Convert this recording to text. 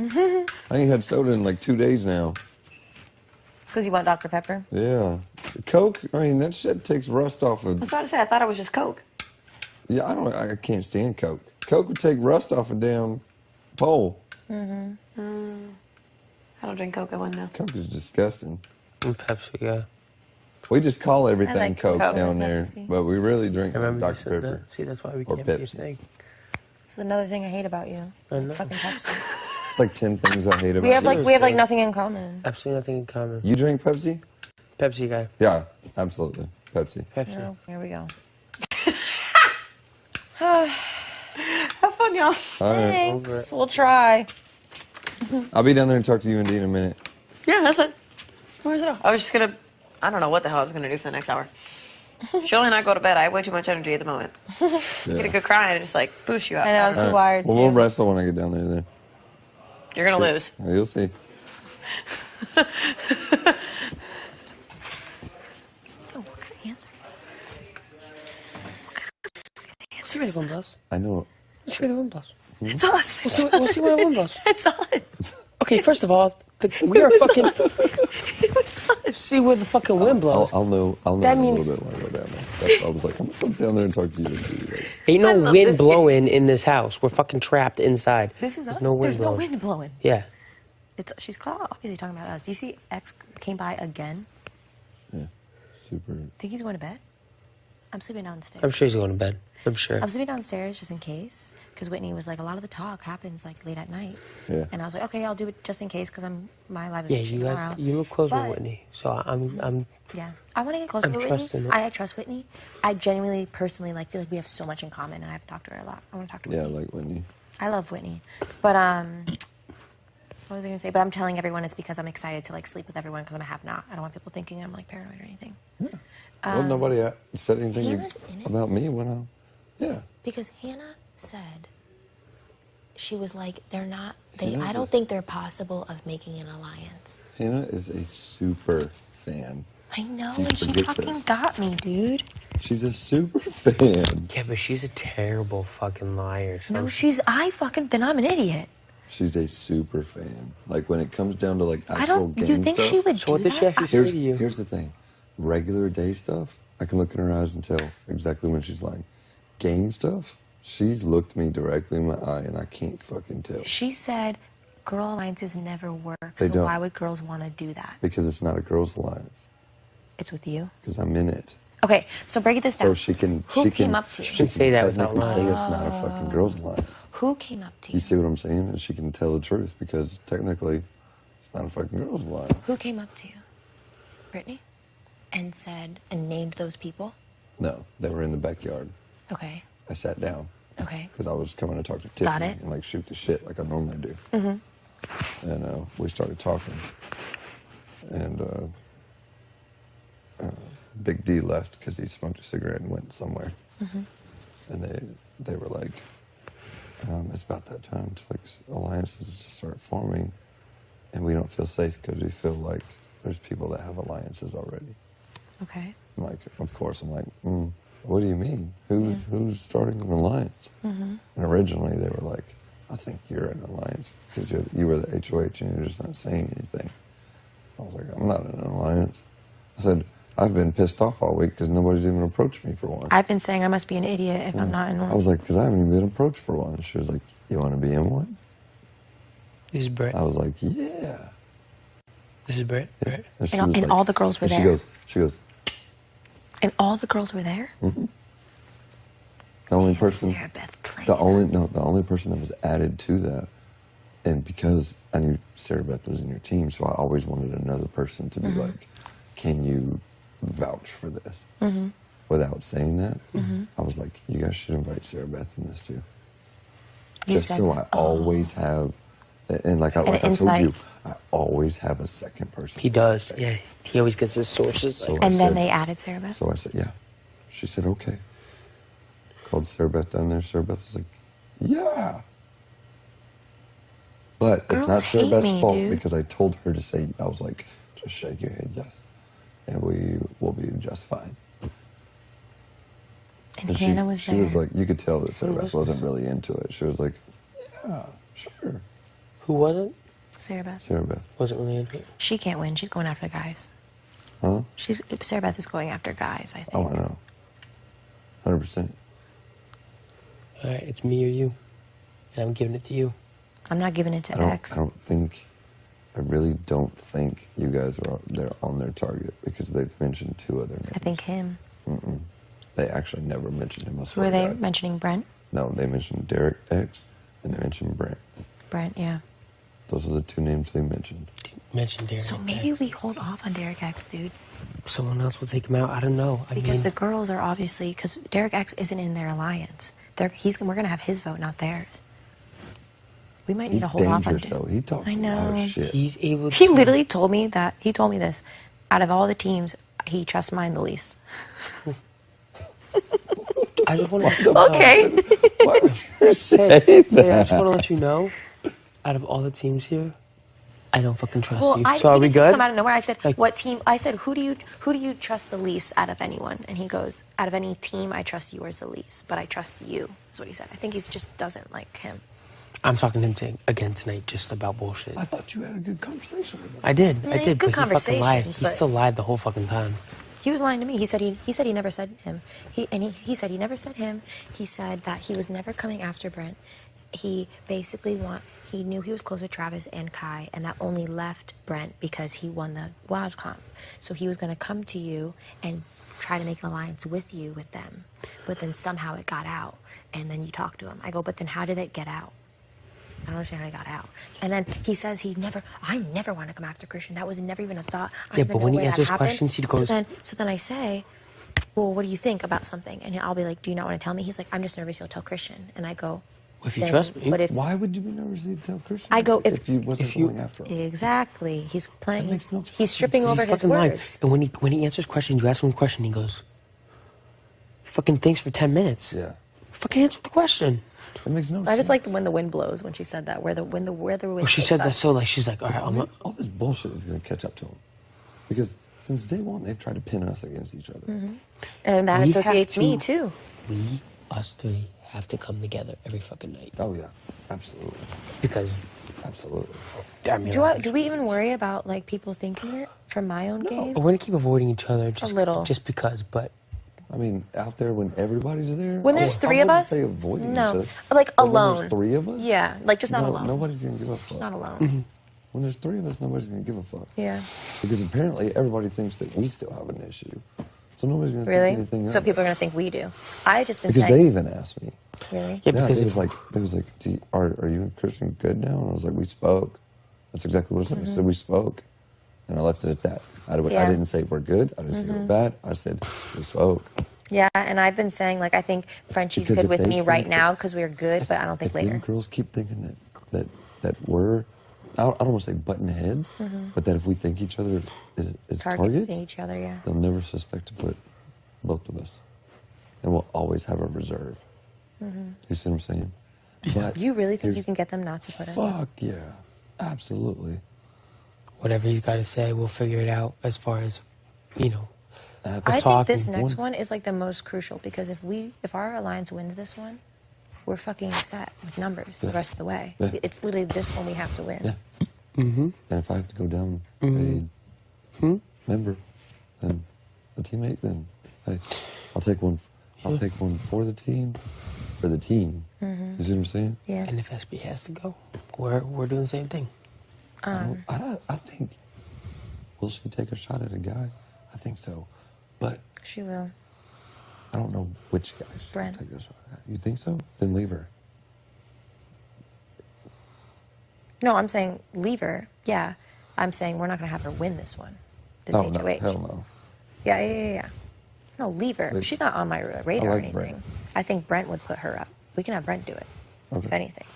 I ain't had soda in like 2 days now. Because you want Dr. Pepper? Yeah. Coke, I mean, that shit takes rust off of... I was about to say, I thought it was just Coke. Yeah, I can't stand Coke. Coke would take rust off a damn pole. I don't drink Coke, I wouldn't know. Coke is disgusting. And Pepsi, yeah. We just call everything like Coke Coke down and there, Pepsi. but we really drink I remember you Dr. said Pepper. that. See, that's why we Or can't be a Pepsi. thing. This is another thing I hate about you. I know. Fucking Pepsi. It's like 10 things I hate about We have you. like nothing in common. Absolutely nothing in common. You drink Pepsi? Pepsi guy. Yeah, absolutely. Pepsi. Pepsi. Oh, here we go. Have fun, y'all. All right. Over Thanks. it. We'll try. I'll be down there and talk to you and Dee in a minute. Yeah, that's it. Where's it all? I was just gonna, I don't know what the hell I was gonna do for the next hour. She'll and I go to bed. I have way too much energy at the moment. Get a good cry and it just like boosts you up. I know, I'm too wired Well, too. we'll wrestle when I get down there then. You're gonna lose. You'll see. Oh, what kind of answer is that? Let's see where the one plus. I know. Let's see where the one plus. It's us. We'll see where the one plus. It's us. Okay, first of all, we are fucking... See where the fucking wind blows. I'll know That in means- a little bit when I go down there. That's, I was like, I'm gonna come down there and talk to you. And Dee. Like, Ain't I no love wind this. blowing in this house. We're fucking trapped inside. This is There's us. no wind There's blowing. no wind blowing. Yeah. She's obviously talking about us. Do you see X came by again? yeah, super. Think he's going to bed? I'm sleeping downstairs. I'm sure he's going to bed. I'm sure. I'm sleeping downstairs just in case, because Whitney was like, a lot of the talk happens like late at night. Yeah. And I was like, okay, I'll do it just in case, because my live Yeah, event you tomorrow. guys, you were close with But- Whitney, so I'm. Yeah, I want to get closer I'm to trusting Whitney. it. I trust Whitney. I genuinely, personally, like feel like we have so much in common, and I've talked to her a lot. I want to talk to Yeah, Whitney. like Whitney. I love Whitney, but what was I gonna say? But I'm telling everyone it's because I'm excited to like sleep with everyone because I'm a have-not. I don't want people thinking I'm like paranoid or anything. Well, nobody said anything Hannah's in it. about me when I. Yeah. Because Hannah said, she was like, they're not. Hannah I don't just- think they're possible of making an alliance. Hannah is a super fan. I know, You and she forget fucking this. got me, dude. She's a super fan. Yeah, but she's a terrible fucking liar. So No, then I'm an idiot. She's a super fan. Like when it comes down to like I actual don't. game You think stuff. she would So do what did that? she actually say to you? Here's the thing. Regular day stuff, I can look in her eyes and tell exactly when she's lying. Game stuff, she's looked me directly in my eye and I can't fucking tell. She said, girl alliances never work, They so don't. why would girls want to do that? Because it's not a girls' alliance. It's with you. Because I'm in it. Okay, so break this down. So she can. Who she came can, up to you? She can say that without technically say lying. it's not a fucking girls' alliance. Who came up to you? You see what I'm saying? And she can tell the truth because technically it's not a fucking girls' alliance. Who came up to you? Brittany? And said, and named those people? No, they were in the backyard. Okay, I sat down okay. because I was coming to talk to Got Tiffany it. and like shoot the shit like I normally do. And we started talking. And Big D left because he smoked a cigarette and went somewhere. And they were like, it's about that time to like alliances to start forming, and we don't feel safe because we feel like there's people that have alliances already. Okay. I'm like, of course, I'm like, what do you mean? Who's starting an alliance? And originally they were like, I think you're in an alliance because you were the HOH and you're just not saying anything. I was like, I'm not in an alliance. I said, I've been pissed off all week because nobody's even approached me for one. I've been saying I must be an idiot if I'm not in one. I was like, because I haven't even been approached for one. And she was like, you want to be in one? This is Brett. I was like, yeah. This is Brett. Brett. And, she And was like- all the girls were and there? She goes, And all the girls were there? the only person, Sarah Beth played the only person that was added to that, and because I knew Sarah Beth was in your team, so I always wanted another person to be like, can you vouch for this? Without saying that, I was like, you guys should invite Sarah Beth in this too. You Just said so that. I always have, and like I told insight. you, I always have a second person. He does. Yeah. He always gets his sources. So Like, I And then said- they added Sarah Beth? So I said, yeah. She said, okay. Called Sarah Beth down there. Sarah Beth was like, yeah. But Girls it's not Sarah hate Beth's me, fault dude. because I told her to say, I was like, just shake your head yes. And we will be just fine. And Hannah was there. She was like, you could tell that Sarah Who Beth was wasn't this? really into it. She was like, yeah, sure. Who was it? Sarah Beth. Sarah Beth. Wasn't really into it. She can't win. She's going after the guys. Huh? Sarah Beth is going after guys, I think. Oh, I know. 100%. All right, it's me or you. And I'm giving it to you. I'm not giving it to X. I really don't think you guys they're on their target because they've mentioned 2 other names. I think him. They actually never mentioned him. Who are they mentioning? Brent? No, they mentioned Derek X and they mentioned Brent. Brent, yeah. Those are the 2 names they mentioned. Mention Derek. So maybe we hold off on Derek X, dude. Someone else will take him out. I don't know. Because the girls are obviously... Because Derek X isn't in their alliance. We're going to have his vote, not theirs. We might need to hold off on... He's dangerous, though. He talks a lot of shit. He's able to... He literally told me that... He told me this. Out of all the teams, he trusts mine the least. I just want to... Okay. Why would you say that? Hey, I just want to let you know, out of all the teams here, I don't fucking trust you. I So are we just good? come out of nowhere. I said, Like- "What team?" I said, "Who do you trust the least out of anyone?" And he goes, "Out of any team, I trust yours the least, but I trust you." Is what he said. I think he just doesn't like him. I'm talking to him again tonight just about bullshit. I thought you had a good conversation with him. I did, Yeah, good but he fucking lied. conversations, He but- still lied the whole fucking time. He was lying to me. He said he never said him. He said he never said him. He said that he was never coming after Brent. He basically he knew he was close with Travis and Kai, and that only left Brent because he won the wild comp. So he was going to come to you and try to make an alliance with you with them. But then somehow it got out, and then you talked to him. I go, but then how did it get out? I don't understand how it got out. And then he says I never want to come after Christian. That was never even a thought. I Yeah, don't but even when know he where that answers happened. questions, he goes- So then I say, well, what do you think about something? And I'll be like, do you not want to tell me? He's like, I'm just nervous you'll tell Christian. And I go, If you then- trust me. But if Why would you be nervous to tell Christian? I go, if you wasn't going after him. Exactly. He's playing. That makes no He's stripping fucking over He's his fucking lying. words. And when he answers questions, you ask him a question, he goes, fucking thinks for 10 minutes. Yeah. Fucking answer the question. It makes no sense. I just like when the wind blows when she said that. Where the wind Well, she blows said that us. so, like, she's like, all right, I'm all this bullshit is going to catch up to him. Because since day one, they've tried to pin us against each other. And that We associates have me to- too. us 3 have to come together every fucking night. Oh, yeah. Absolutely. Because, Absolutely. I mean, Do we even worry about like people thinking it from my own game? we're going to keep avoiding each other just, little. just because, but I mean, out there when everybody's there. When there's I 3 of wouldn't us, say avoiding no, each other. like But when alone. there's 3 of us. Yeah, like just not alone. Nobody's gonna give a fuck. Just not alone. Mm-hmm. When there's 3 of us, nobody's gonna give a fuck. Yeah. Because apparently everybody thinks that we still have an issue, so nobody's gonna Really? think anything So else. people are gonna think we do. I just been Because they saying. even asked me. Really? yeah, Yeah, because they if, was like, are you and Christian good now? And I was like, we spoke. That's exactly what I said. I said we spoke, and I left it at that. I Yeah. didn't say we're good. I didn't say we're bad. I said we spoke. Yeah, and I've been saying like I think Frenchie's Because good if with they me right think now because we're good, but I don't think If them later. girls keep thinking that we're, I don't want to say button heads, but that if we think each other is Targeting targets, each other, yeah. they'll never suspect to put both of us, and we'll always have a reserve. You see what I'm saying? But You really think you here's- can get them not to put it? Fuck yeah, absolutely. whatever he's got to say, we'll figure it out as far as, I think talk this and next one is like the most crucial because if our alliance wins this one, we're fucking set with numbers the rest of the way. Yeah. It's literally this one we have to win. Yeah. And if I have to go down a member and a teammate, then hey, I'll take one. I'll take one for the team. You see what I'm saying? Yeah. and if SB has to go, we're doing the same thing. I think. Will she take a shot at a guy? I think so, but She will. I don't know which guy she'll Brent. take a shot at. You think so? Then leave her. No, I'm saying leave her. Yeah. I'm saying we're not going to have her win this one. This Oh HOH. no, hell no. Yeah. No, leave her. Leave- She's not on my radar or like anything. Brent. I think Brent would put her up. We can have Brent do it, Okay. if anything.